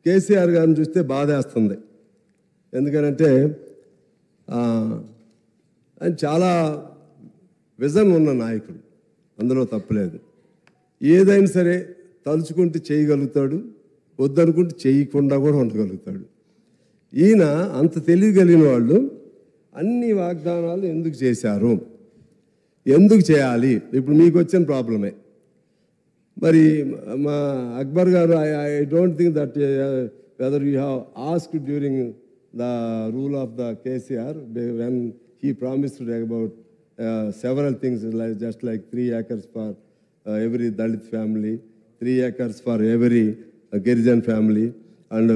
కేసీఆర్ గారిని చూస్తే బాధేస్తుంది. ఎందుకంటే ఆయన చాలా విజన్ ఉన్న నాయకుడు, అందులో తప్పులేదు. ఏదైనా సరే తలుచుకుంటే చేయగలుగుతాడు, వద్దనుకుంటే చేయకుండా కూడా ఉండగలుగుతాడు. ఈయన అంత తెలియగలిగిన వాళ్ళు అన్ని వాగ్దానాలు ఎందుకు చేశారు, ఎందుకు చేయాలి? ఇప్పుడు మీకు వచ్చిన ప్రాబ్లమే. మరి మా అక్బర్ గారు, I don't think that whether you have asked during the rule of the KCR when he promised about several things, like just like 3 acres for every Dalit family, 3 acres for every Girijan family, and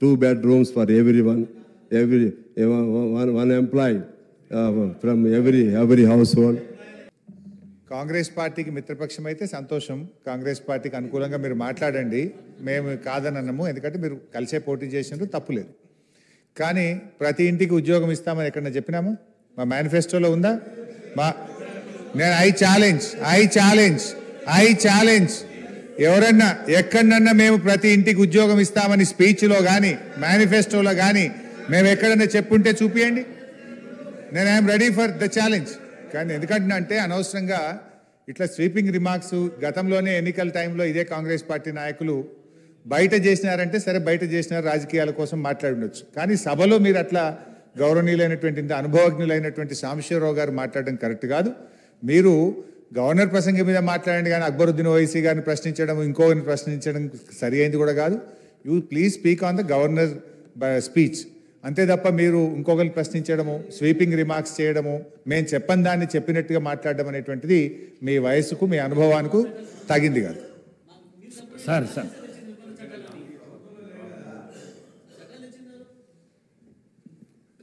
2 bedrooms for everyone, one employee from every household. Congress పార్టీకి మిత్రపక్షం అయితే సంతోషం, కాంగ్రెస్ పార్టీకి అనుకూలంగా మీరు మాట్లాడండి, మేము కాదనము. ఎందుకంటే మీరు కలిసే పోటీ చేసినట్టు తప్పులేదు. కానీ ప్రతి ఇంటికి ఉద్యోగం ఇస్తామని ఎక్కడన్నా చెప్పినాము? మా మేనిఫెస్టోలో ఉందా? నేను ఐ ఛాలెంజ్ ఎవరన్నా ఎక్కడన్నా మేము ప్రతి ఇంటికి ఉద్యోగం ఇస్తామని స్పీచ్లో కానీ మేనిఫెస్టోలో కానీ మేము ఎక్కడన్నా చెప్పుంటే చూపియండి. నేను I'm ready for the challenge. కానీ ఎందుకంటే అంటే అనవసరంగా ఇట్లా స్వీపింగ్ రిమార్క్స్ గతంలోనే ఎన్నికల టైంలో ఇదే కాంగ్రెస్ పార్టీ నాయకులు బయట చేసినారంటే సరే, బయట చేసినారు రాజకీయాల కోసం మాట్లాడి ఉండొచ్చు. కానీ సభలో మీరు అట్లా గౌరవనీయులైనటువంటి అనుభవజ్ఞులైనటువంటి సాంబశివరావు గారు మాట్లాడడం కరెక్ట్ కాదు. మీరు గవర్నర్ ప్రసంగం మీద మాట్లాడండి, కానీ అక్బరుద్దీన్ ఓవైసీ గారిని ప్రశ్నించడం, ఇంకోరిని ప్రశ్నించడం సరి అయింది కూడా కాదు. You please speak on the governor speech. అంతే తప్ప మీరు ఇంకొకరిని ప్రశ్నించడము, స్వీపింగ్ రిమార్క్స్ చేయడము, మేము చెప్పని దాన్ని చెప్పినట్టుగా మాట్లాడడం అనేటువంటిది మీ వయసుకు మీ అనుభవానికి తగింది కాదు. Sir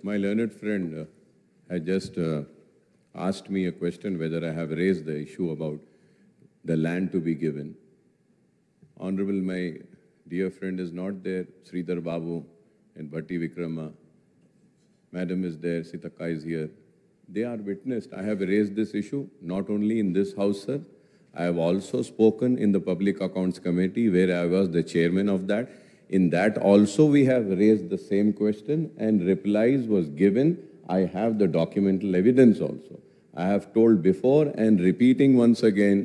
My learned friend had just asked me a question whether I have raised the issue about the land to be given. Honorable, my dear friend is not there. Sridhar Babu and Bhatti Vikrama. Madam is there. Sitaka is here. They are witnessed. I have raised this issue not only in this house, sir. I have also spoken in the Public Accounts Committee where I was the chairman of that. In that also we have raised the same question and replies was given. I have the documental evidence also. I have told before and repeating once again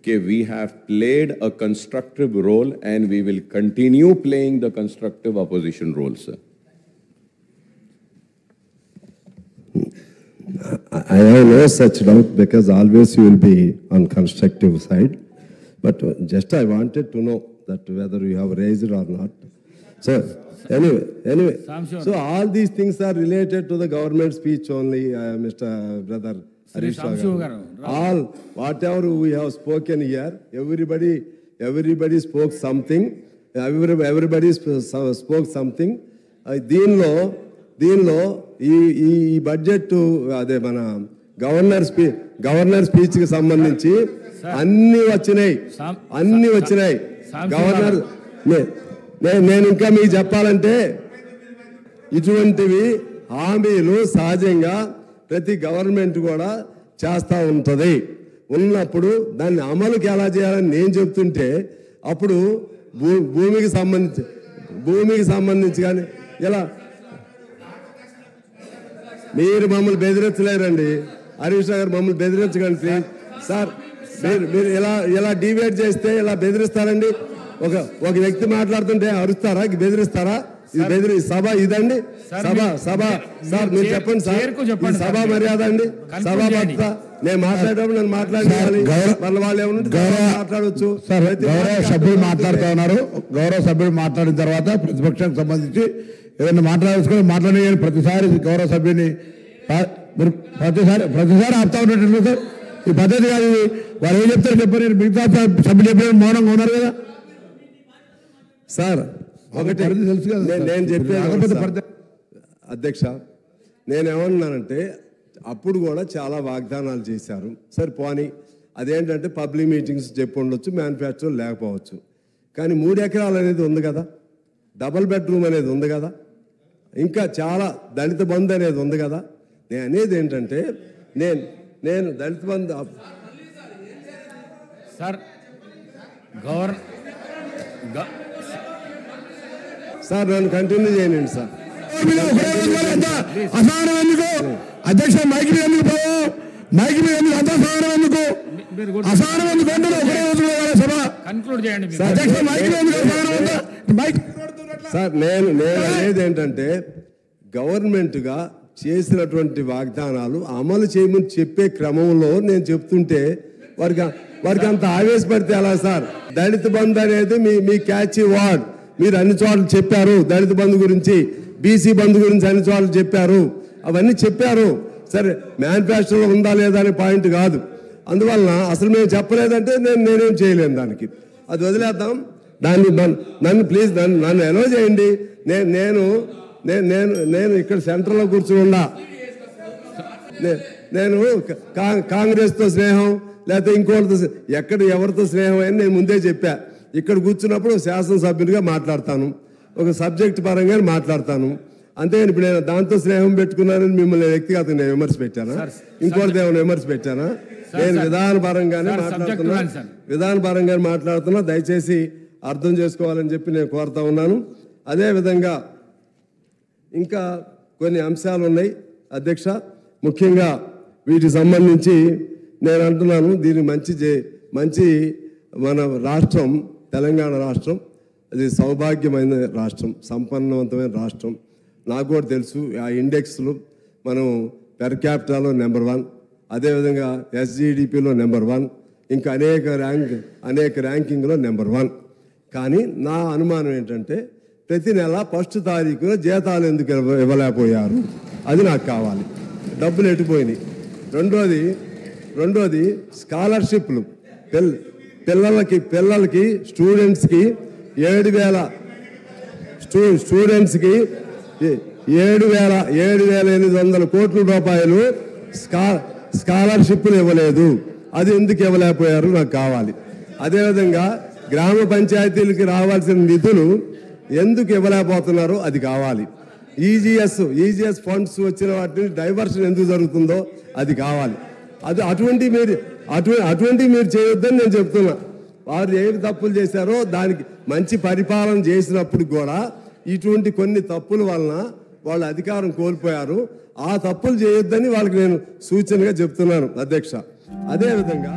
that we have played a constructive role and we will continue playing the constructive opposition role, sir. I have no such doubt, because always you will be on constructive side. But just I wanted to know that whether you have raised it or not. So anyway, so all these things are related to the government speech only, Mr. Brother Harish Garu. All whatever we have spoken here, everybody spoke something. Everybody spoke something. దీనిలో ఈ budget అదే మన governor speech కి సంబంధించి అన్ని వచ్చినాయి. Governor నేను ఇంకా మీకు చెప్పాలంటే ఇటువంటివి హామీలు సహజంగా ప్రతి గవర్నమెంట్ కూడా చేస్తూ ఉంటుంది. ఉన్నప్పుడు దాన్ని అమలుకి ఎలా చేయాలని నేను చెప్తుంటే అప్పుడు భూమికి సంబంధించి కానీ ఇలా మీరు మమ్మల్ని బెదిరించలేరండి. హరీష్ గారు మమ్మల్ని బెదిరించకండి ప్లీజ్ సార్. మీరు ఇలా డిబేట్ చేస్తే ఇలా బెదిరిస్తారండి? ఒక వ్యక్తి మాట్లాడుతుంటే అరుస్తారా, బెదిరిస్తారా? ఇది సభ ఇదండి, సభ సార్ మీరు చెప్పండి సార్, సభ మర్యాద అండి, సభ భద్రత. నేను మాట్లాడేటప్పుడు నన్ను మాట్లాడాలి, వాళ్ళు ఏమన్నా మాట్లాడవచ్చు. గౌరవ సభ్యులు మాట్లాడుతూ ఉన్నారు. గౌరవ సభ్యులు మాట్లాడిన తర్వాత ప్రతిపక్షానికి సంబంధించి ఏదైనా మాట్లాడే ప్రతిసారి గౌరవ సభ్యుని ప్రతిసారి ఆపుతా ఉన్నట్టు సార్. ఈ పద్ధతి కాదు. వాళ్ళు ఏం చెప్తారు చెప్పారు, మిగతా సభ్యులు చెప్పారు, మౌనంగా ఉన్నారు కదా సార్. ఒకటి తెలుసు కదా నేను చెప్పాను అధ్యక్ష, నేనేమన్నానంటే అప్పుడు కూడా చాలా వాగ్దానాలు చేశారు. సరే పోనీ, అదేంటంటే పబ్లిక్ మీటింగ్స్ చెప్పి ఉండొచ్చు, మేనిఫెస్టో లేకపోవచ్చు. కానీ 3 ఎకరాలు అనేది ఉంది కదా, డబుల్ బెడ్రూమ్ అనేది ఉంది కదా, ఇంకా చాలా దళిత బంధు అనేది ఉంది కదా. నేను అనేది ఏంటంటే నేను దళిత బంధు సార్ సార్ నన్ను కంటిన్యూ చేయండి సార్. అసహనం ఎందుకు అధ్యక్ష? మైక్ మీద ఎందుకు పోవు? మైక్ మీద ఎందుకు అంత అసహనం ఎందుకు? అసహనం ఎందుకు అంటే ఒకరే రోజు సభ కన్క్లూడ్ చేయండి. అధ్యక్ష మైక్ మీద ఎందుకు అసహనం ఉందా? మైక్ సార్ నేను అనేది ఏంటంటే గవర్నమెంట్గా చేసినటువంటి వాగ్దానాలు అమలు చేయమని చెప్పే క్రమంలో నేను చెప్తుంటే వారికి అంత ఆవేశపడితే ఎలా సార్? దళిత బంధు అనేది మీ క్యాచ్ వర్డ్. మీరు అన్ని చోట్ల చెప్పారు దళిత బంధు గురించి, బీసీ బంధు గురించి అన్ని చోట్ల చెప్పారు, అవన్నీ చెప్పారు. సరే మేనిఫెస్టోలో ఉందా లేదా అనే పాయింట్ కాదు. అందువలన అసలు మేము చెప్పలేదంటే నేనేం చేయలేను దానికి. అది వదిలేద్దాం. నన్ను ప్లీజ్ నన్ను ఎలో చేయండి. నేను ఇక్కడ సెంటర్లో కూర్చుని ఉన్నా. నేను కాంగ్రెస్తో స్నేహం లేకపోతే ఇంకోటితో ఎవరితో స్నేహం అని నేను ముందే చెప్పా. ఇక్కడ కూర్చున్నప్పుడు శాసనసభ్యునిగా మాట్లాడతాను, ఒక సబ్జెక్ట్ పరంగా మాట్లాడతాను. అంతేగాని ఇప్పుడు నేను దాంతో స్నేహం పెట్టుకున్నానని మిమ్మల్ని వ్యక్తిగతంగా నేను విమర్శ పెట్టానా? ఇంకోటి ఏమైనా విమర్శ పెట్టానా? నేను విధానపరంగానే మాట్లాడుతున్నా. దయచేసి అర్థం చేసుకోవాలని చెప్పి నేను కోరుతా ఉన్నాను. అదేవిధంగా ఇంకా కొన్ని అంశాలు ఉన్నాయి అధ్యక్ష. ముఖ్యంగా వీటికి సంబంధించి నేను అంటున్నాను, దీనికి మంచి మన రాష్ట్రం తెలంగాణ రాష్ట్రం అది సౌభాగ్యమైన రాష్ట్రం, సంపన్నవంతమైన రాష్ట్రం. నాకు కూడా తెలుసు ఆ ఇండెక్స్లు మనం పెర్ క్యాపిటాలో నెంబర్ 1, అదేవిధంగా SGDPలో నెంబర్ 1, ఇంకా అనేక ర్యాంకింగ్లో నెంబర్ 1. కానీ నా అనుమానం ఏంటంటే ప్రతి నెల 1వ తారీఖున జీతాలు ఎందుకు ఇవ్వలేకపోయారు? అది నాకు కావాలి. డబ్బులు ఎటుపోయినాయి. రెండోది స్కాలర్షిప్లు పిల్లలకి స్టూడెంట్స్కి 7,800 కోట్ల రూపాయలు స్కాలర్షిప్లు ఇవ్వలేదు. అది ఎందుకు ఇవ్వలేకపోయారు నాకు కావాలి. అదేవిధంగా గ్రామ పంచాయతీలకి రావాల్సిన నిధులు ఎందుకు ఇవ్వలేకపోతున్నారో అది కావాలి. ఈజీఎస్ ఫండ్స్ వచ్చిన వాటిని డైవర్షన్ ఎందుకు జరుగుతుందో అది కావాలి. అటువంటి మీరు చేయొద్దని నేను చెప్తున్నా. వారు ఏమి తప్పులు చేశారో దానికి మంచి పరిపాలన చేసినప్పుడు కూడా ఇటువంటి కొన్ని తప్పుల వలన వాళ్ళు అధికారం కోల్పోయారు. ఆ తప్పులు చేయొద్దని వాళ్ళకి నేను సూచనగా చెప్తున్నాను అధ్యక్ష. అదేవిధంగా